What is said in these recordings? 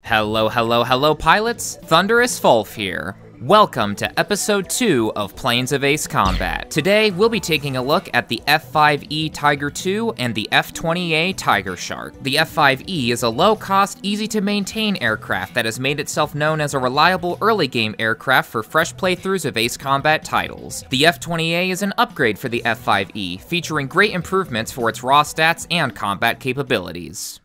Hello pilots, Thunderous Fulf here. Welcome to episode 2 of Planes of Ace Combat. Today, we'll be taking a look at the F-5E Tiger II and the F-20A Tigershark. The F-5E is a low-cost, easy-to-maintain aircraft that has made itself known as a reliable early-game aircraft for fresh playthroughs of Ace Combat titles. The F-20A is an upgrade for the F-5E, featuring great improvements for its raw stats and combat capabilities.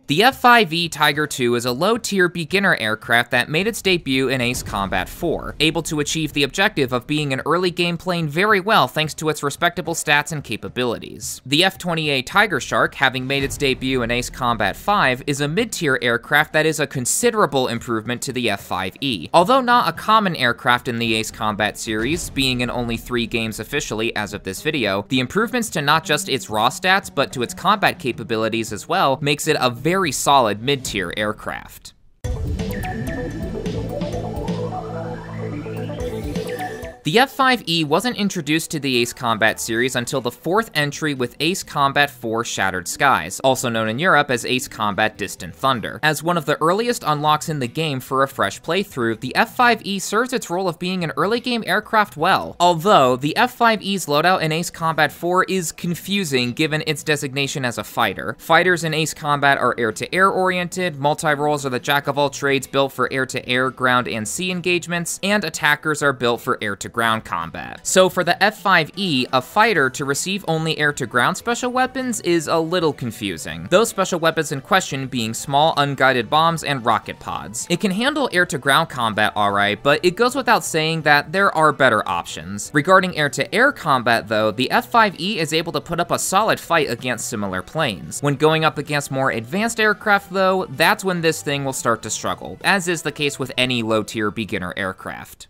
The F-5E Tiger II is a low-tier beginner aircraft that made its debut in Ace Combat 4, able to achieve the objective of being an early-game plane very well thanks to its respectable stats and capabilities. The F-20A Tigershark, having made its debut in Ace Combat 5, is a mid-tier aircraft that is a considerable improvement to the F-5E. Although not a common aircraft in the Ace Combat series, being in only 3 games officially as of this video, the improvements to not just its raw stats, but to its combat capabilities as well, makes it a very solid mid-tier aircraft. The F-5E wasn't introduced to the Ace Combat series until the 4th entry with Ace Combat 4 Shattered Skies, also known in Europe as Ace Combat Distant Thunder. As one of the earliest unlocks in the game for a fresh playthrough, the F-5E serves its role of being an early game aircraft well. Although, the F-5E's loadout in Ace Combat 4 is confusing given its designation as a fighter. Fighters in Ace Combat are air-to-air oriented, multi-roles are the jack-of-all-trades built for air-to-air, ground, and sea engagements, and attackers are built for air-to-ground combat. So for the F-5E, a fighter to receive only air-to-ground special weapons is a little confusing. Those special weapons in question being small unguided bombs and rocket pods. It can handle air-to-ground combat alright, but it goes without saying that there are better options. Regarding air-to-air combat though, the F-5E is able to put up a solid fight against similar planes. When going up against more advanced aircraft though, that's when this thing will start to struggle, as is the case with any low-tier beginner aircraft.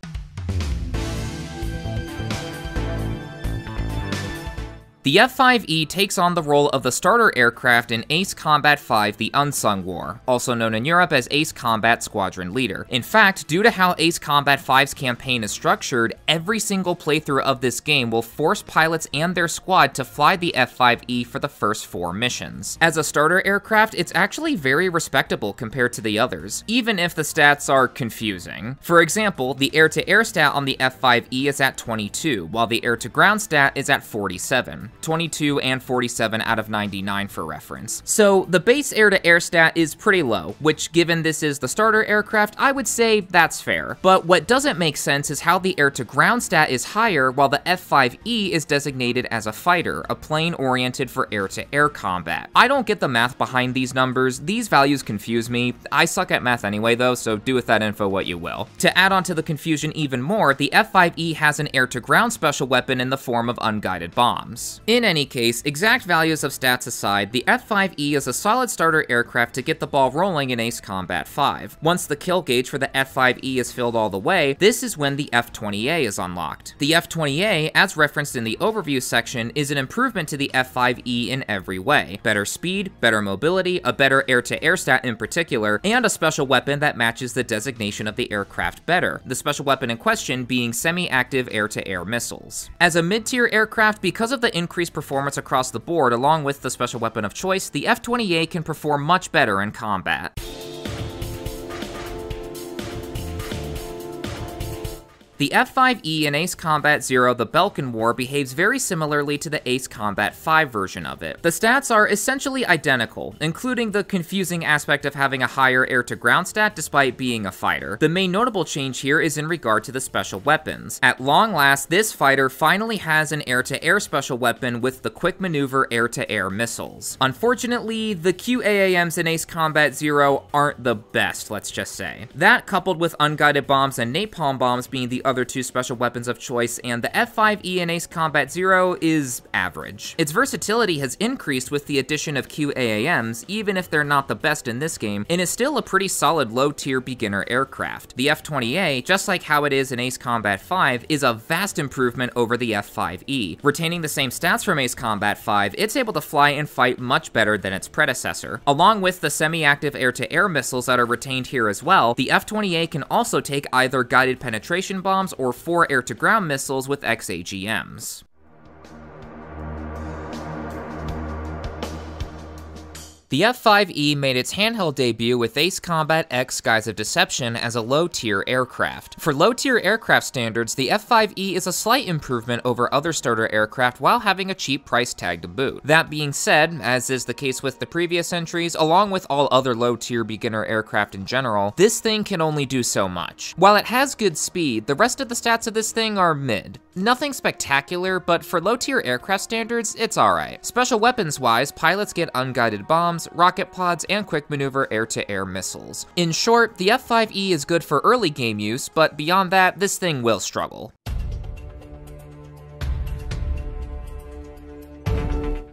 The F-5E takes on the role of the starter aircraft in Ace Combat 5 The Unsung War, also known in Europe as Ace Combat Squadron Leader. In fact, due to how Ace Combat 5's campaign is structured, every single playthrough of this game will force pilots and their squad to fly the F-5E for the first 4 missions. As a starter aircraft, it's actually very respectable compared to the others, even if the stats are confusing. For example, the air-to-air stat on the F-5E is at 22, while the air-to-ground stat is at 47. 22 and 47 out of 99 for reference. So the base air-to-air stat is pretty low, which given this is the starter aircraft, I would say that's fair. But what doesn't make sense is how the air-to-ground stat is higher while the F-5E is designated as a fighter, a plane oriented for air-to-air combat. I don't get the math behind these numbers, these values confuse me. I suck at math anyway though, so do with that info what you will. To add on to the confusion even more, the F-5E has an air-to-ground special weapon in the form of unguided bombs. In any case, exact values of stats aside, the F-5E is a solid starter aircraft to get the ball rolling in Ace Combat 5. Once the kill gauge for the F-5E is filled all the way, this is when the F-20A is unlocked. The F-20A, as referenced in the overview section, is an improvement to the F-5E in every way. Better speed, better mobility, a better air-to-air stat in particular, and a special weapon that matches the designation of the aircraft better, the special weapon in question being semi-active air-to-air missiles. As a mid-tier aircraft, because of the increased performance across the board along with the special weapon of choice, the F-20A can perform much better in combat. The F-5E in Ace Combat 0 The Belkan War behaves very similarly to the Ace Combat 5 version of it. The stats are essentially identical, including the confusing aspect of having a higher air-to-ground stat despite being a fighter. The main notable change here is in regard to the special weapons. At long last, this fighter finally has an air-to-air special weapon with the quick maneuver air-to-air missiles. Unfortunately, the QAAMs in Ace Combat 0 aren't the best, let's just say. That, coupled with unguided bombs and napalm bombs being the other 2 special weapons of choice, and the F-5E in Ace Combat 0 is average. Its versatility has increased with the addition of QAAMs, even if they're not the best in this game, and is still a pretty solid low-tier beginner aircraft. The F-20A, just like how it is in Ace Combat 5, is a vast improvement over the F-5E. Retaining the same stats from Ace Combat 5, it's able to fly and fight much better than its predecessor. Along with the semi-active air-to-air missiles that are retained here as well, the F-20A can also take either guided penetration bombs or 4 air-to-ground missiles with XAGMs. The F-5E made its handheld debut with Ace Combat X Skies of Deception as a low-tier aircraft. For low-tier aircraft standards, the F-5E is a slight improvement over other starter aircraft while having a cheap price tag to boot. That being said, as is the case with the previous entries, along with all other low-tier beginner aircraft in general, this thing can only do so much. While it has good speed, the rest of the stats of this thing are mid. Nothing spectacular, but for low-tier aircraft standards, it's alright. Special weapons-wise, pilots get unguided bombs, rocket pods, and quick maneuver air-to-air missiles. In short, the F-5E is good for early game use, but beyond that, this thing will struggle.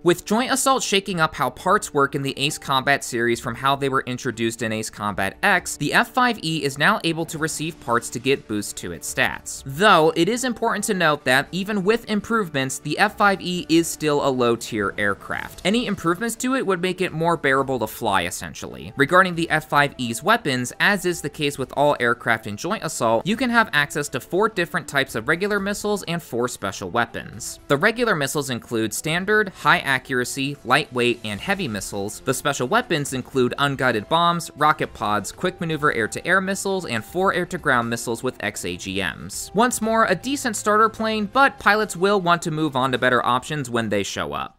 With Joint Assault shaking up how parts work in the Ace Combat series from how they were introduced in Ace Combat X, the F-5E is now able to receive parts to get boosts to its stats. Though, it is important to note that, even with improvements, the F-5E is still a low-tier aircraft. Any improvements to it would make it more bearable to fly, essentially. Regarding the F-5E's weapons, as is the case with all aircraft in Joint Assault, you can have access to 4 different types of regular missiles and 4 special weapons. The regular missiles include standard, high accuracy, lightweight, and heavy missiles. The special weapons include unguided bombs, rocket pods, quick maneuver air-to-air missiles, and 4 air-to-ground missiles with XAGMs. Once more, a decent starter plane, but pilots will want to move on to better options when they show up.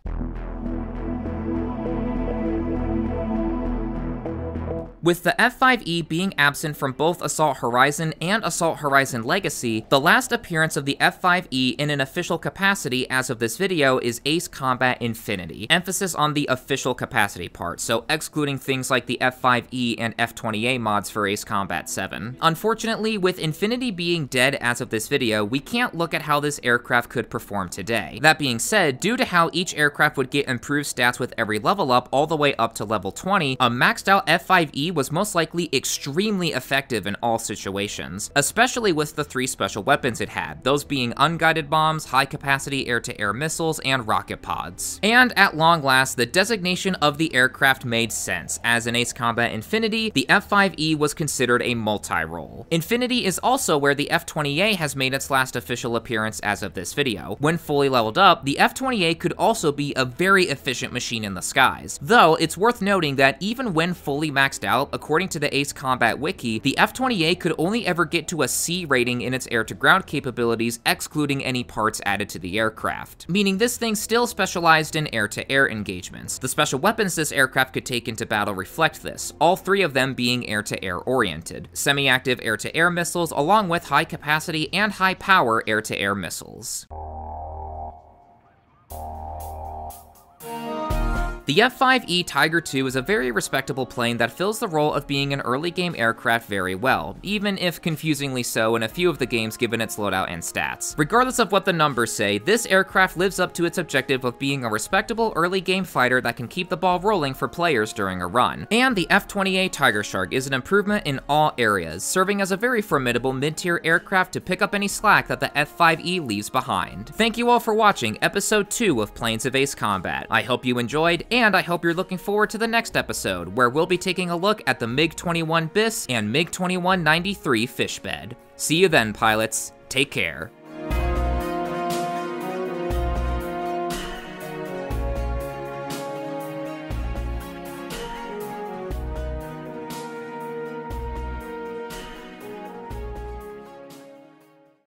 With the F-5E being absent from both Assault Horizon and Assault Horizon Legacy, the last appearance of the F-5E in an official capacity as of this video is Ace Combat Infinity. Emphasis on the official capacity part, so excluding things like the F-5E and F-20A mods for Ace Combat 7. Unfortunately, with Infinity being dead as of this video, we can't look at how this aircraft could perform today. That being said, due to how each aircraft would get improved stats with every level up all the way up to level 20, a maxed out F-5E was most likely extremely effective in all situations, especially with the 3 special weapons it had, those being unguided bombs, high-capacity air-to-air missiles, and rocket pods. And at long last, the designation of the aircraft made sense, as in Ace Combat Infinity, the F-5E was considered a multi-role. Infinity is also where the F-20A has made its last official appearance as of this video. When fully leveled up, the F-20A could also be a very efficient machine in the skies, though it's worth noting that even when fully maxed out, according to the Ace Combat Wiki, the F-20A could only ever get to a C rating in its air-to-ground capabilities, excluding any parts added to the aircraft, meaning this thing still specialized in air-to-air engagements. The special weapons this aircraft could take into battle reflect this, all 3 of them being air-to-air oriented. Semi-active air-to-air missiles, along with high-capacity and high-power air-to-air missiles. The F-5E Tiger II is a very respectable plane that fills the role of being an early game aircraft very well, even if confusingly so in a few of the games given its loadout and stats. Regardless of what the numbers say, this aircraft lives up to its objective of being a respectable early game fighter that can keep the ball rolling for players during a run. And the F-20A Tigershark is an improvement in all areas, serving as a very formidable mid-tier aircraft to pick up any slack that the F-5E leaves behind. Thank you all for watching episode 2 of Planes of Ace Combat. I hope you enjoyed, and I hope you're looking forward to the next episode, where we'll be taking a look at the MiG-21 BIS and MiG-21 93 fishbed. See you then, pilots. Take care.